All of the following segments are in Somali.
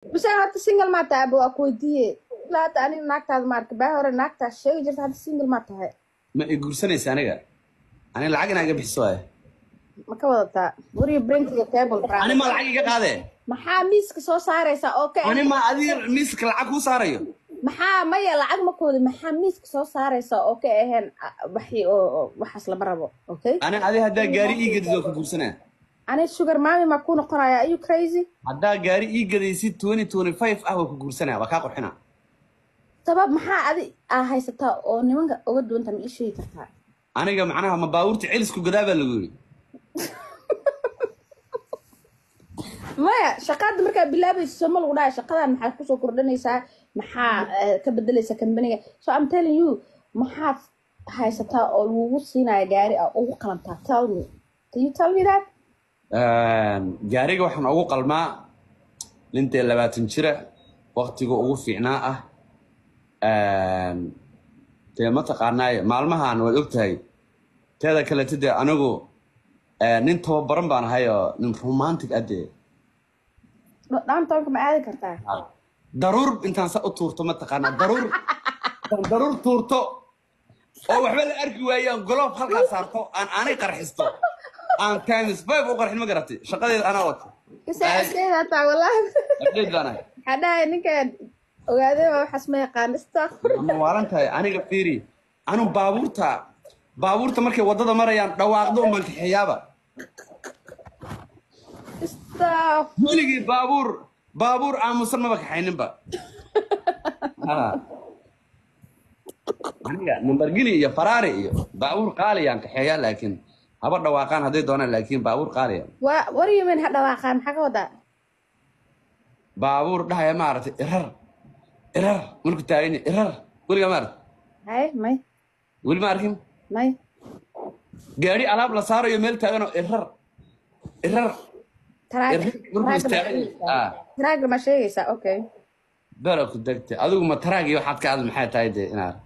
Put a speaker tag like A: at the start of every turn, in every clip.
A: بس أنا هذا سينجل ما تعب وأكوديه لا تاني ناكت هذا مارك باهر ناكت الشيء جرت هذا سينجل ما تعب
B: ما يقول سنة سنة أنا العقنا جاب حسواه
A: ما كوضتا وري برينك تيبل
B: أنا ما العقي قاعدة
A: maxaa miiska soo saaraysaa oo ka
B: أنا ما أدير ميسك العقو صاريو
A: maxaa maya lacag ma koodi maxaa miiska soo saaraysaa oo ka ahayn waxii oo waxaas lama rabo okay
B: أنا أدي هدا جاري إيجاد ذوك يقول سنة
A: ani sugar mami ma ku noqonaya are you crazy
B: هدا جاري إيجاد يصير 2025 أهو يقول سنة وكاكو حنا
A: sabab maxaa adi haysataa oo nimanka uga duwanta ma ii sheegi kartaa
B: أنا جا معناها ما باورت علسكو قدابة اللي يقولي
A: maya shaqada markaa bilaabayso soo ma lagu dhahay shaqadan maxaad kusoo kordhinaysaa maxaa ka bedelaysa kambaniga so I'm telling you maxaad haysataa oo lagugu siinaya gaari ah ugu qalantaa tell me can you tell me that
B: gaariga waxaan ugu qalmaa lintee 20 jira waqtiga ugu fiicnaa dee ma taqaanaaye maalmahan waad ogtahay teeda kale tidee anigu nin tababaran baan ahay oo nin romantic adee
A: dhaantoonka ma aadi kartaa
B: daruur intaan sa u tuurto ma taqaanaa daruur tuurto oo waxba la arki waayaan goloob halkaa saarto aan aanay qarxisto aan times 5 u qarxin ma garatay shaqadeeda anaa wato
A: isaacadeyda hataa wallaahi
B: abdeed baan ahay
A: waxaa dhahay ninkan ogaadee waa waxaas ma yaqaan istakfir
B: ma waalan tahay aniga fiiri anu baabuurta markay waddada marayaan dhawaaqdo umbaan kaxeeyaaba weligii baabuur aamusan maba kaxayninba aniga lamborghini iyo ferrari iyo baabuur qaaliyaan kaxeeyaa laakiin haba dhawaaqaan hadday doonaan laakiin baabuur qaaliya
A: waryimin ha dhawaaqaan maxaa ka wadaa
B: baabuur dhahaya maaragtay irar markuu taagan yahay irar weligaa maaragtay
A: hay may
B: weli ma arkin
A: may
B: gaari alaab la saarayo meel taaganoo irar
A: taraag ma sheegaysaa okay
B: bera ku degtay adigu ma taraag iyo waxaad ka hadl maxay tahay dee inaad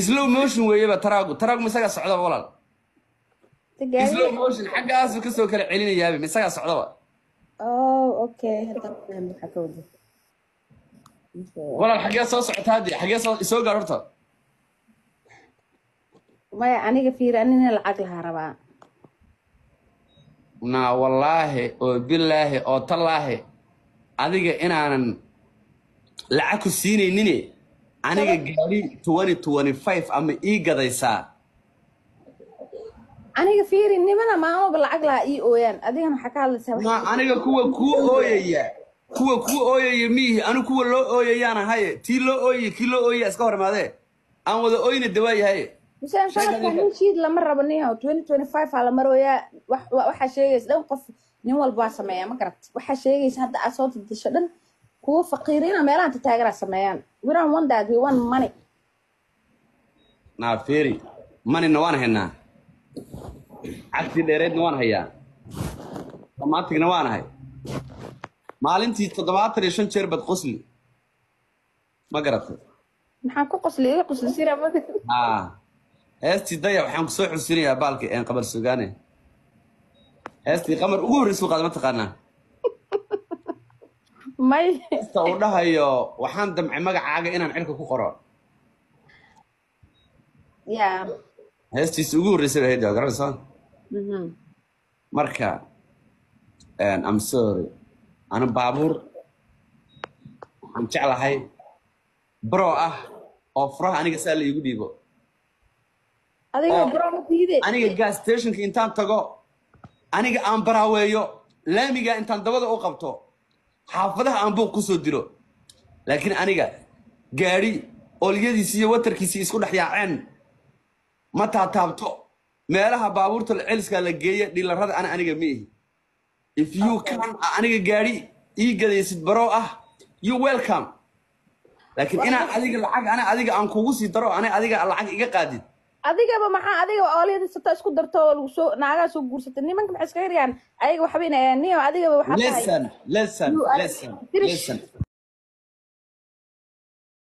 B: slow motion weeyaba taraagu ma isagaa socdaba walaal slow motion xaggaasu kasoo kala celinayaaba ma isagaa socdaba
A: oh okay hadda fahmay waxa ka wada
B: walaal xaggee soo socotaa dee xaggee soo gaar horta
A: maya aniga fiiri anina lacag lahaa rabaa
B: na wallaahi oo bilaahi oo tallaahi adiga inaanan lacag ku siinaynin aniga gaari 2025 ama ii gadaysaa
A: aniga fiiri nimana maamaba lacag lahaa ii ooyaan adigana waxaa ka hadlaysaa
B: aniga kuwa kuu ooyaya miihi anigu kuwa loo ooyayaana haye tii loo ooyay kii loo ooyaya iska hor imaadee aan wada ooyna dawaayahaye
A: misaan sanadkan nin shiid lama rabo niyo 2025 aa la marooyaa waxaa sheegaysa dhan qof nin walba waa sameeyaa ma garat waxaa sheegaysa hadda aad soo dadisho dhan kuwa faqiiriina meelahan tataagana sameeyaan we don't want that we want money
B: naa fiiri manina waan haynaa cagtii dheereedna waan hayaa dhammaantigna waan ahay maalintii 75 jeer bad qosli ma garatay
A: maxaan ku qosli iga qosli sira ma
B: heestii daya waxaan kusoo xusinayaa baalka een qabar sugaane heestii qamar ugu horreysay qaad ma taqaanaa
A: may
B: heesta uu dhahayo waxaan damcay magacaaga inaan cirka ku qoro
A: ya
B: heestiisi ugu horreysay bay hayd garanaysaa marka I'm sorry ana baabuur waxaan jeclahay bro oo furaha aniga saa la iigu dhiibo aniga gas stationka intaan tago aniga aan baraaweeyo laamiga intaan dabada u qabto xaafadaha aan buuq kusoo dilo laakiin aniga gaari olyadiisi iyo watarkiisi isku dhex yaaceen ma taataabto meelaha baabuurta celiska la geeya dhilarada aniga miihi if you can aniga gaari ii gadaysid baro you welcome laakiin inaan adiga lacag adiga aan kugu sii daro adiga lacag iga qaadid
A: adigaba maxaa adiga oolyada sita isku darto oo lagu soo naagaa soo guursatay nimanka maxay iska hiriyaan ayaga waxba inay niyo adigaba waxa
B: listen